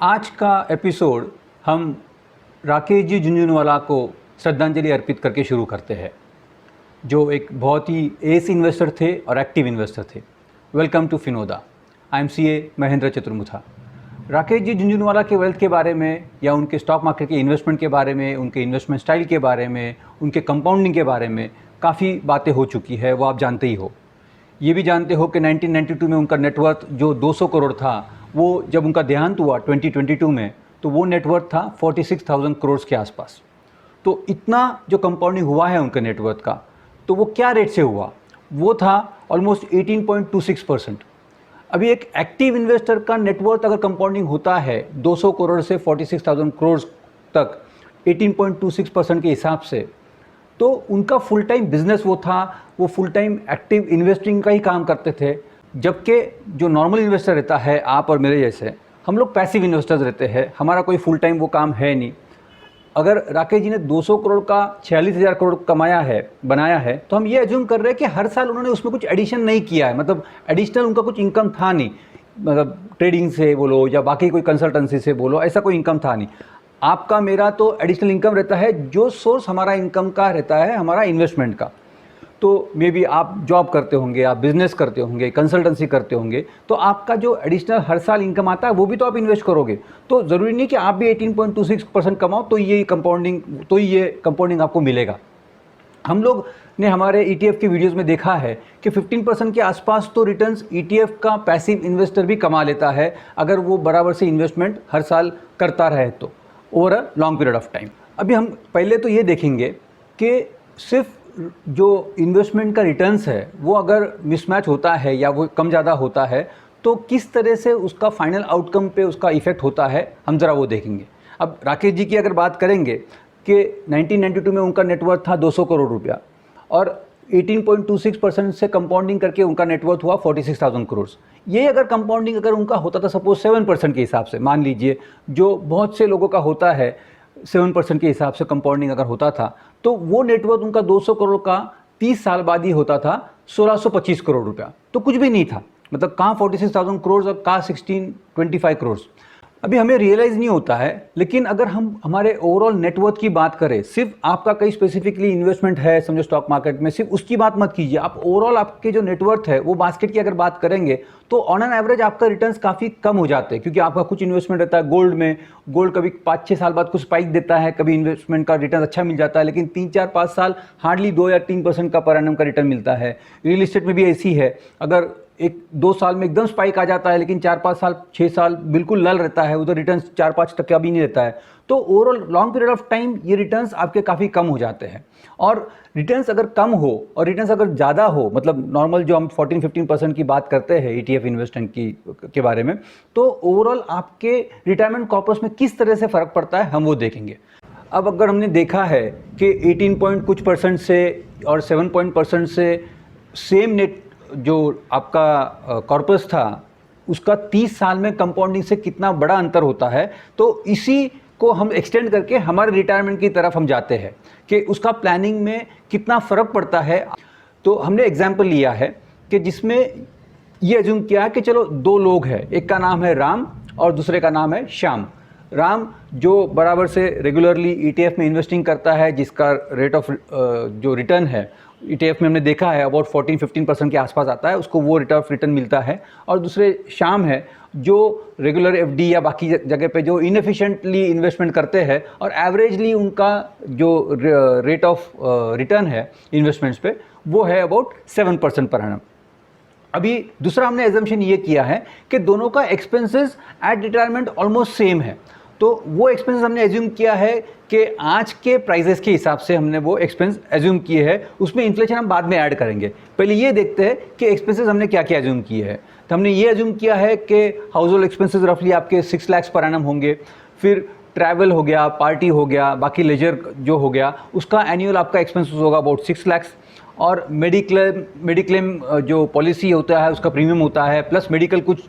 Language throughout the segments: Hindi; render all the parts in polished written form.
आज का एपिसोड हम राकेश जी झुंझुनवाला को श्रद्धांजलि अर्पित करके शुरू करते हैं, जो एक बहुत ही एस इन्वेस्टर थे और एक्टिव इन्वेस्टर थे। Welcome to Finoda. I am CA Mahendra Chaturmutha. Rakesh ji Jhunjhunwala के वेल्थ के बारे में या उनके स्टॉक मार्केट के इन्वेस्टमेंट के बारे में, उनके इन्वेस्टमेंट स्टाइल के बारे में, उनके कंपाउंडिंग के बारे में काफ़ी बातें हो चुकी है, वो आप जानते ही हो। ये भी जानते हो कि 1992 में उनका नेटवर्थ जो 200 करोड़ था, वो जब उनका देहांत हुआ 2022 में, तो वो नेटवर्थ था 46,000 करोड़ के आसपास। तो इतना जो कंपाउंडिंग हुआ है उनके नेटवर्थ का, तो वो क्या रेट से हुआ? वो था ऑलमोस्ट 18.26%। अभी एक एक्टिव इन्वेस्टर का नेटवर्थ अगर कंपाउंडिंग होता है 200 करोड़ से 46,000 करोड़ तक 18.26% के हिसाब से, तो उनका फुल टाइम बिजनेस वो था, वो फुल टाइम एक्टिव इन्वेस्टिंग का ही काम करते थे। जबकि जो नॉर्मल इन्वेस्टर रहता है, आप और मेरे जैसे, हम लोग पैसिव इन्वेस्टर्स रहते हैं, हमारा कोई फुल टाइम वो काम है नहीं। अगर राकेश जी ने 200 करोड़ का 46,000 करोड़ कमाया है, बनाया है, तो हम ये एज्यूम कर रहे हैं कि हर साल उन्होंने उसमें कुछ एडिशन नहीं किया है, मतलब एडिशनल उनका कुछ इनकम था नहीं, मतलब ट्रेडिंग से बोलो या बाकी कोई कंसल्टेंसी से बोलो, ऐसा कोई इनकम था नहीं। आपका मेरा तो एडिशनल इनकम रहता है, जो सोर्स हमारा इनकम का रहता है हमारा इन्वेस्टमेंट का। तो मे बी आप जॉब करते होंगे, आप बिजनेस करते होंगे, कंसल्टेंसी करते होंगे, तो आपका जो एडिशनल हर साल इनकम आता है वो भी तो आप इन्वेस्ट करोगे। तो ज़रूरी नहीं कि आप भी 18.26% कमाओ तो ये कंपाउंडिंग आपको मिलेगा। हम लोग ने हमारे ETF की वीडियोस में देखा है कि 15% के आसपास तो रिटर्न्स ETF का पैसिव इन्वेस्टर भी कमा लेता है, अगर वो बराबर से इन्वेस्टमेंट हर साल करता रहे तो over a long period of time. अभी हम पहले तो ये देखेंगे कि सिर्फ जो इन्वेस्टमेंट का रिटर्न्स है वो अगर मिसमैच होता है या वो कम ज़्यादा होता है तो किस तरह से उसका फाइनल आउटकम पे उसका इफ़ेक्ट होता है, हम ज़रा वो देखेंगे। अब राकेश जी की अगर बात करेंगे कि 1992 में उनका नेटवर्थ था 200 करोड़ रुपया और 18.26% से कंपाउंडिंग करके उनका नेटवर्थ हुआ 46,000 करोड़। ये अगर कंपाउंडिंग अगर उनका होता था सपोज 7% के हिसाब से, मान लीजिए, जो बहुत से लोगों का होता है 7% के हिसाब से कंपाउंडिंग अगर होता था, तो वो नेटवर्थ उनका 200 करोड़ का 30 साल बाद ही होता था 1625 करोड़ रुपया। तो कुछ भी नहीं था, मतलब कहाँ 46,000 करोड़ और कहाँ 1625 करोड़। अभी हमें रियलाइज़ नहीं होता है, लेकिन अगर हम हमारे ओवरऑल नेटवर्थ की बात करें, सिर्फ आपका कहीं स्पेसिफिकली इन्वेस्टमेंट है समझो स्टॉक मार्केट में, सिर्फ उसकी बात मत कीजिए। आप ओवरऑल आपके जो नेटवर्थ है वो बास्केट की अगर बात करेंगे तो ऑन एन एवरेज आपका रिटर्न्स काफ़ी कम हो जाते हैं, क्योंकि आपका कुछ इन्वेस्टमेंट रहता है गोल्ड में। गोल्ड कभी 5-6 साल बाद कुछ स्पाइक देता है, कभी इन्वेस्टमेंट का रिटर्न अच्छा मिल जाता है, लेकिन 3-4-5 साल हार्डली 2 या 3% का पर एनम का रिटर्न मिलता है। रियल इस्टेट में भी ऐसी है, अगर 1-2 साल में एकदम स्पाइक आ जाता है, लेकिन 4-5 साल 6 साल बिल्कुल लल रहता है, उधर रिटर्न्स 4-5% भी नहीं रहता है। तो overall long period of time ये रिटर्न्स आपके काफ़ी कम हो जाते हैं। और रिटर्न्स अगर कम हो और रिटर्न्स अगर ज़्यादा हो, मतलब नॉर्मल जो हम 14-15% की बात करते हैं ETF इन्वेस्टमेंट के बारे में, तो ओवरऑल आपके रिटायरमेंट कॉर्पस में किस तरह से फ़र्क पड़ता है हम वो देखेंगे। अब अगर हमने देखा है कि 18 पॉइंट कुछ % से और 7% से सेम नेट जो आपका कॉर्पस था उसका 30 साल में कंपाउंडिंग से कितना बड़ा अंतर होता है, तो इसी को हम एक्सटेंड करके हमारे रिटायरमेंट की तरफ हम जाते हैं कि उसका प्लानिंग में कितना फ़र्क पड़ता है। तो हमने एग्जाम्पल लिया है कि जिसमें ये एज्यूम किया है कि चलो 2 लोग हैं, एक का नाम है राम और दूसरे का नाम है श्याम। राम जो बराबर से रेगुलरली ETF में इन्वेस्टिंग करता है, जिसका रेट ऑफ जो रिटर्न है ETF में हमने देखा है अबाउट 14-15% के आसपास आता है, उसको वो रेट ऑफ रिटर्न मिलता है। और दूसरे श्याम है जो रेगुलर FD या बाकी जगह पे जो इनएफिशिएंटली इन्वेस्टमेंट करते हैं और एवरेजली उनका जो रेट ऑफ रिटर्न है इन्वेस्टमेंट्स पे वो है अबाउट 7% पर एनम। अभी दूसरा हमने एजम्पशन ये किया है कि दोनों का expenses at retirement almost same है, तो वो एक्सपेंस हमने एज्यूम किया है कि आज के प्राइजेस के हिसाब से हमने वो एक्सपेंस एज्यूम किए हैं। उसमें इन्फ्लेशन हम बाद में ऐड करेंगे, पहले ये देखते हैं कि एक्सपेंसेस हमने क्या क्या एज्यूम किए हैं। तो हमने ये एज्यूम किया है कि हाउस होल्ड एक्सपेंसेस रफली आपके 6 लाख पर एनम होंगे, फिर ट्रैवल हो गया, पार्टी हो गया, बाकी लेजर जो हो गया, उसका एनुअल आपका एक्सपेंसेस होगा अबाउट 6 लाख। और मेडिक्लेम जो पॉलिसी होता है उसका प्रीमियम होता है, प्लस मेडिकल कुछ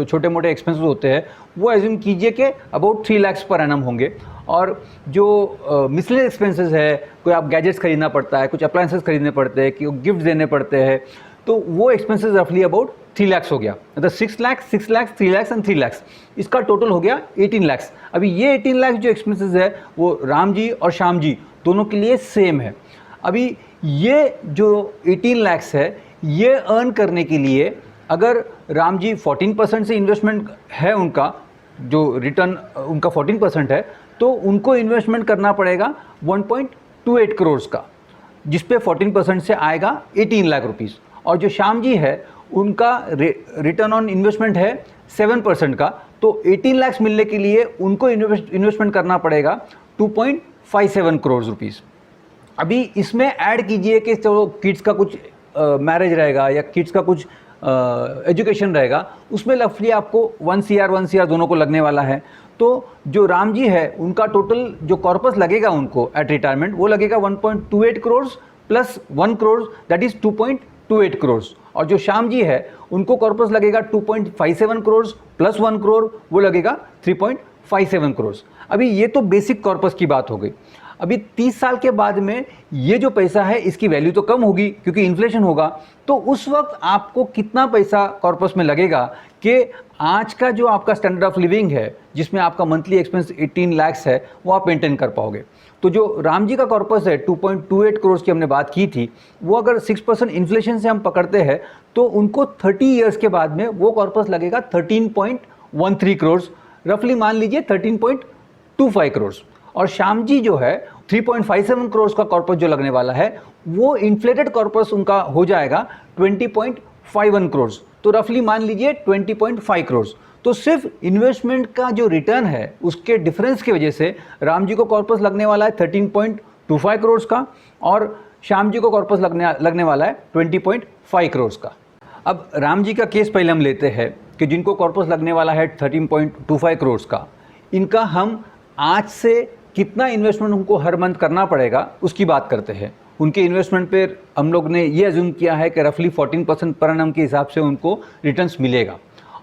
छोटे मोटे एक्सपेंसेस होते हैं, वो एज्यूम कीजिए कि अबाउट 3 लाख पर एनम होंगे। और जो मिसलेनियस एक्सपेंसेस है, कोई आप गैजेट्स खरीदना पड़ता है, कुछ अप्लायंसेस खरीदने पड़ते हैं, कि गिफ्ट देने पड़ते हैं, तो वो एक्सपेंसेस रफली अबाउट 3 लाख हो गया, मतलब 6 लाख, 6 लाख, 3 लाख एंड 3 लाख, इसका टोटल हो गया 18 लाख। अभी ये 18 लाख जो एक्सपेंसेस है वो राम जी और श्याम जी दोनों के लिए सेम है। अभी ये जो 18 लाख है ये अर्न करने के लिए अगर राम जी 14% से इन्वेस्टमेंट है उनका, जो रिटर्न उनका 14% है, तो उनको इन्वेस्टमेंट करना पड़ेगा 1.28 करोड़ का, जिस पे 14% से आएगा 18 लाख रुपीस। और जो श्याम जी है उनका रिटर्न ऑन इन्वेस्टमेंट है 7% का, तो 18 लाख मिलने के लिए उनको इन्वेस्टमेंट करना पड़ेगा 2.57 करोड़ रुपीस। अभी इसमें ऐड कीजिए कि चलो किड्स का कुछ मैरिज रहेगा या किड्स का कुछ एजुकेशन रहेगा, उसमें रफली आपको 1 CR दोनों को लगने वाला है। तो जो राम जी है उनका टोटल जो कॉर्पस लगेगा उनको एट रिटायरमेंट वो लगेगा 1.28 crore plus 1 crore, that is 2.28 crore. और जो श्याम जी है उनको कॉर्पस लगेगा 2.57 करोड़ प्लस 1 करोड़, वो लगेगा 3.57 करोड़। अभी ये तो बेसिक कॉर्पस की बात हो गई। अभी 30 साल के बाद में ये जो पैसा है इसकी वैल्यू तो कम होगी क्योंकि इन्फ्लेशन होगा, तो उस वक्त आपको कितना पैसा कॉर्पस में लगेगा कि आज का जो आपका स्टैंडर्ड ऑफ लिविंग है जिसमें आपका मंथली एक्सपेंस 18 लाख है वो आप मेंटेन कर पाओगे। तो जो राम जी का कॉर्पस है 2.28 करोड़ की हमने बात की थी, वो अगर 6% इन्फ्लेशन से हम पकड़ते हैं तो उनको 30 ईयर्स के बाद में वो कॉर्पस लगेगा 13.13 करोड़, रफली मान लीजिए 13.25 करोड़। और श्याम जी जो है 3.57 करोड़ का कॉर्पस जो लगने वाला है वो इन्फ्लेटेड कॉर्पस उनका हो जाएगा 20.51 करोड़, तो रफली मान लीजिए 20.5 करोड़। तो सिर्फ इन्वेस्टमेंट का जो रिटर्न है उसके डिफरेंस की वजह से राम जी को कॉर्पस लगने वाला है 13.25 करोड़ का और श्याम जी को कॉर्पस लगने वाला है 20.5 करोड़ का। अब राम जी का केस पहले हम लेते हैं कि जिनको कॉर्पस लगने वाला है 13.25 करोड़ का, इनका हम आज से कितना इन्वेस्टमेंट उनको हर मंथ करना पड़ेगा उसकी बात करते हैं। उनके इन्वेस्टमेंट पे हम लोग ने ये अज्यूम किया है कि रफली 14% पर एनम के हिसाब से उनको रिटर्न्स मिलेगा।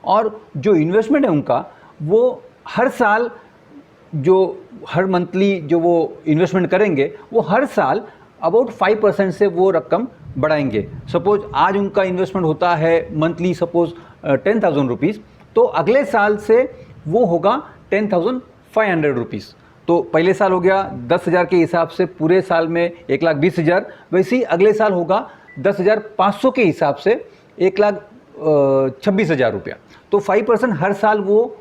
और जो इन्वेस्टमेंट है उनका वो हर साल जो हर मंथली जो वो इन्वेस्टमेंट करेंगे वो हर साल अबाउट 5% से वो रकम बढ़ाएंगे। सपोज आज उनका इन्वेस्टमेंट होता है मंथली सपोज 10,000 रुपीज़, तो अगले साल से वो होगा 10,500 रुपीज़। तो पहले साल हो गया 10,000 के हिसाब से पूरे साल में 1,20,000, वैसे ही अगले साल होगा 10,500 के हिसाब से 1,26,000 रुपया। तो 5% हर साल वो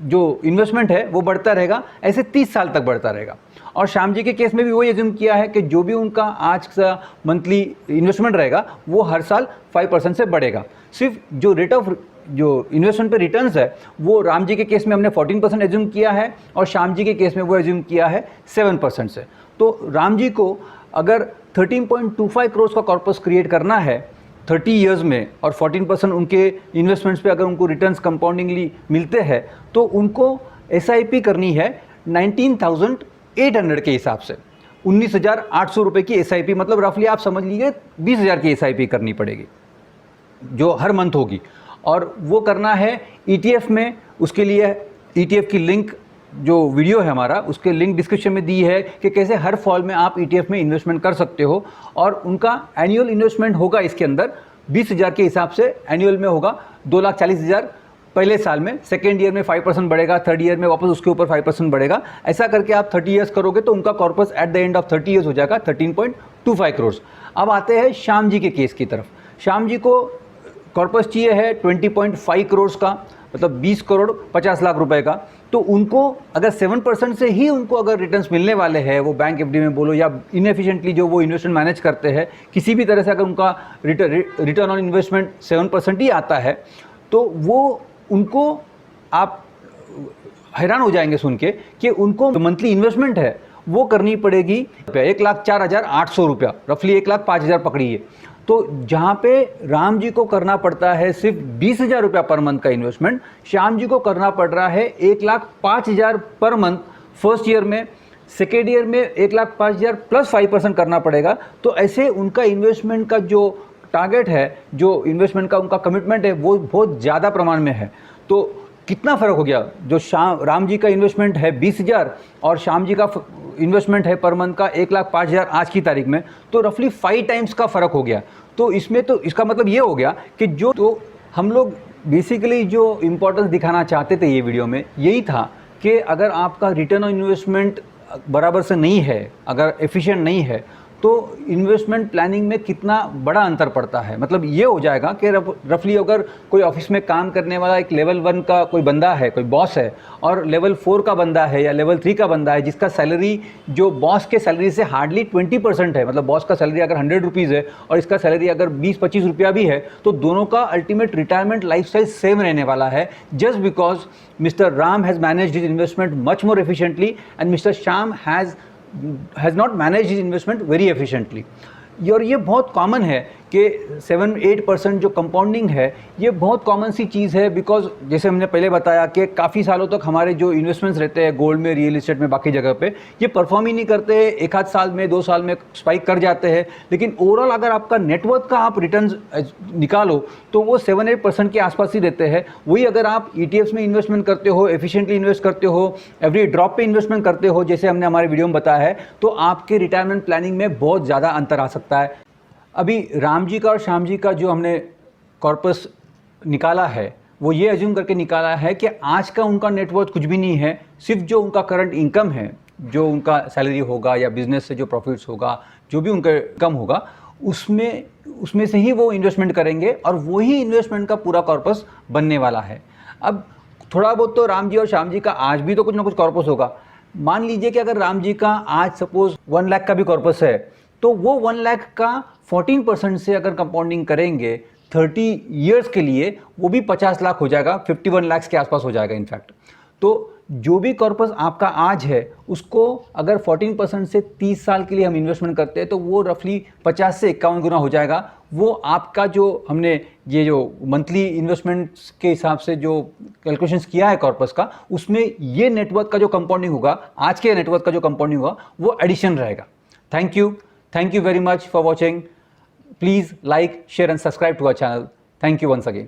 जो इन्वेस्टमेंट है वो बढ़ता रहेगा, ऐसे 30 साल तक बढ़ता रहेगा। और श्याम जी के केस में भी वही एज्यूम किया है कि जो भी उनका आज का मंथली इन्वेस्टमेंट रहेगा वो हर साल 5% से बढ़ेगा। सिर्फ जो रेट ऑफ जो इन्वेस्टमेंट पे रिटर्न्स है वो राम जी के केस में हमने 14% एज्यूम किया है और श्याम जी के केस में वो एज्यूम किया है 7% से। तो राम जी को अगर 13.25 करोड़ का कॉर्पस क्रिएट करना है 30 इयर्स में और 14% उनके इन्वेस्टमेंट्स पे अगर उनको रिटर्न्स कंपाउंडिंगली मिलते हैं तो उनको SIP करनी है 19,800 के हिसाब से, 19,800 रुपये की SIP, मतलब रफली आप समझ लीजिए 20,000 की SIP करनी पड़ेगी जो हर मंथ होगी। और वो करना है ETF में। उसके लिए ETF की लिंक जो वीडियो है हमारा उसके लिंक डिस्क्रिप्शन में दी है कि कैसे हर फॉल में आप ETF में इन्वेस्टमेंट कर सकते हो। और उनका एनुअल इन्वेस्टमेंट होगा इसके अंदर 20,000 के हिसाब से, एनुअल में होगा 2,40,000 पहले साल में, सेकेंड ईयर में 5% बढ़ेगा, थर्ड ईयर में वापस उसके ऊपर 5% बढ़ेगा। ऐसा करके आप 30 ईयर्स करोगे तो उनका corpus at the end of 30 years हो जाएगा 13.25 करोड़। अब आते हैं श्याम जी के केस की तरफ। श्याम जी को कॉर्पस चाहिए है 20.5 करोड़ का, मतलब 20 करोड़ 50 लाख रुपए का। तो उनको अगर 7% से ही उनको अगर रिटर्न्स मिलने वाले हैं, वो बैंक FD में बोलो या इनएफिशिएंटली जो वो इन्वेस्टमेंट मैनेज करते हैं, किसी भी तरह से अगर उनका रिटर्न ऑन इन्वेस्टमेंट 7% ही आता है तो वो उनको आप हैरान हो जाएंगे सुन के कि उनको मंथली इन्वेस्टमेंट है वो करनी पड़ेगी 1,04,800 रुपया, रफली 1,05,000 पकड़िए। तो जहाँ पे राम जी को करना पड़ता है सिर्फ 20,000 रुपया पर मंथ का इन्वेस्टमेंट, श्याम जी को करना पड़ रहा है 1,05,000 पर मंथ फर्स्ट ईयर में, सेकेंड ईयर में 1,05,000 प्लस 5% करना पड़ेगा। तो ऐसे उनका इन्वेस्टमेंट का जो टारगेट है, जो इन्वेस्टमेंट का उनका कमिटमेंट है वो बहुत ज़्यादा प्रमाण में है। तो कितना फ़र्क हो गया, जो राम जी का इन्वेस्टमेंट है 20,000 और श्याम जी का इन्वेस्टमेंट है पर मंथ का 1,05,000 आज की तारीख में, तो रफली 5 टाइम्स का फ़र्क हो गया। तो इसमें तो इसका मतलब ये हो गया कि जो तो हम लोग बेसिकली जो इम्पोर्टेंस दिखाना चाहते थे ये वीडियो में यही था कि अगर आपका रिटर्न ऑन इन्वेस्टमेंट बराबर से नहीं है, अगर एफिशिएंट नहीं है, तो इन्वेस्टमेंट प्लानिंग में कितना बड़ा अंतर पड़ता है। मतलब ये हो जाएगा कि रफली अगर कोई ऑफिस में काम करने वाला एक लेवल 1 का कोई बंदा है, कोई बॉस है, और लेवल 4 का बंदा है या लेवल 3 का बंदा है जिसका सैलरी जो बॉस के सैलरी से हार्डली 20% है, मतलब बॉस का सैलरी अगर 100 रुपीज़ है और इसका सैलरी अगर 20-25 रुपया भी है, तो दोनों का अल्टीमेट रिटायरमेंट लाइफस्टाइल सेम रहने वाला है, just because mister Ram has managed his investment much more efficiently and mister Shyam has not managed his investment very efficiently। और ये बहुत कॉमन है कि 7-8% जो कंपाउंडिंग है ये बहुत कॉमन सी चीज़ है, बिकॉज जैसे हमने पहले बताया कि काफ़ी सालों तक हमारे जो इन्वेस्टमेंट्स रहते हैं गोल्ड में, रियल एस्टेट में, बाकी जगह पे ये परफॉर्म ही नहीं करते। एक आध साल में, 2 साल में स्पाइक कर जाते हैं, लेकिन ओवरऑल अगर आपका नेटवर्थ का आप रिटर्न्स निकालो तो वो 7-8% के आसपास ही रहते हैं। वही अगर आप ETFs में इन्वेस्टमेंट करते हो, एफिशिएंटली इन्वेस्ट करते हो, एवरी ड्रॉप पे इन्वेस्टमेंट करते हो, जैसे हमने हमारे वीडियो में बताया है, तो आपके रिटायरमेंट प्लानिंग में बहुत ज़्यादा अंतर आ सकता है। अभी राम जी का और श्याम जी का जो हमने कॉर्पस निकाला है वो ये एज्यूम करके निकाला है कि आज का उनका नेटवर्थ कुछ भी नहीं है, सिर्फ जो उनका करंट इनकम है, जो उनका सैलरी होगा या बिजनेस से जो प्रॉफिट्स होगा, जो भी उनका इनकम होगा, उसमें से ही वो इन्वेस्टमेंट करेंगे और वही इन्वेस्टमेंट का पूरा कॉर्पस बनने वाला है। अब थोड़ा बहुत तो राम जी और श्याम जी का आज भी तो कुछ ना कुछ कॉर्पस होगा। मान लीजिए कि अगर राम जी का आज सपोज 1 लाख का भी कॉर्पस है, तो वो 1 लाख का 14% से अगर कंपाउंडिंग करेंगे 30 ईयर्स के लिए, वो भी 50 लाख हो जाएगा, 51 लाख के आसपास हो जाएगा इनफैक्ट। तो जो भी कॉर्पस आपका आज है उसको अगर 14% से 30 साल के लिए हम इन्वेस्टमेंट करते हैं तो वो रफली 50 से 51 गुना हो जाएगा। वो आपका जो हमने ये जो मंथली इन्वेस्टमेंट्स के हिसाब से जो कैलकुलेशंस किया है कॉर्पस का, उसमें ये नेटवर्थ का जो कंपाउंडिंग होगा, आज के नेटवर्थ का जो कंपाउंडिंग होगा, वो एडिशन रहेगा। Thank you very much for watching. Please like, share and subscribe to our channel. Thank you once again.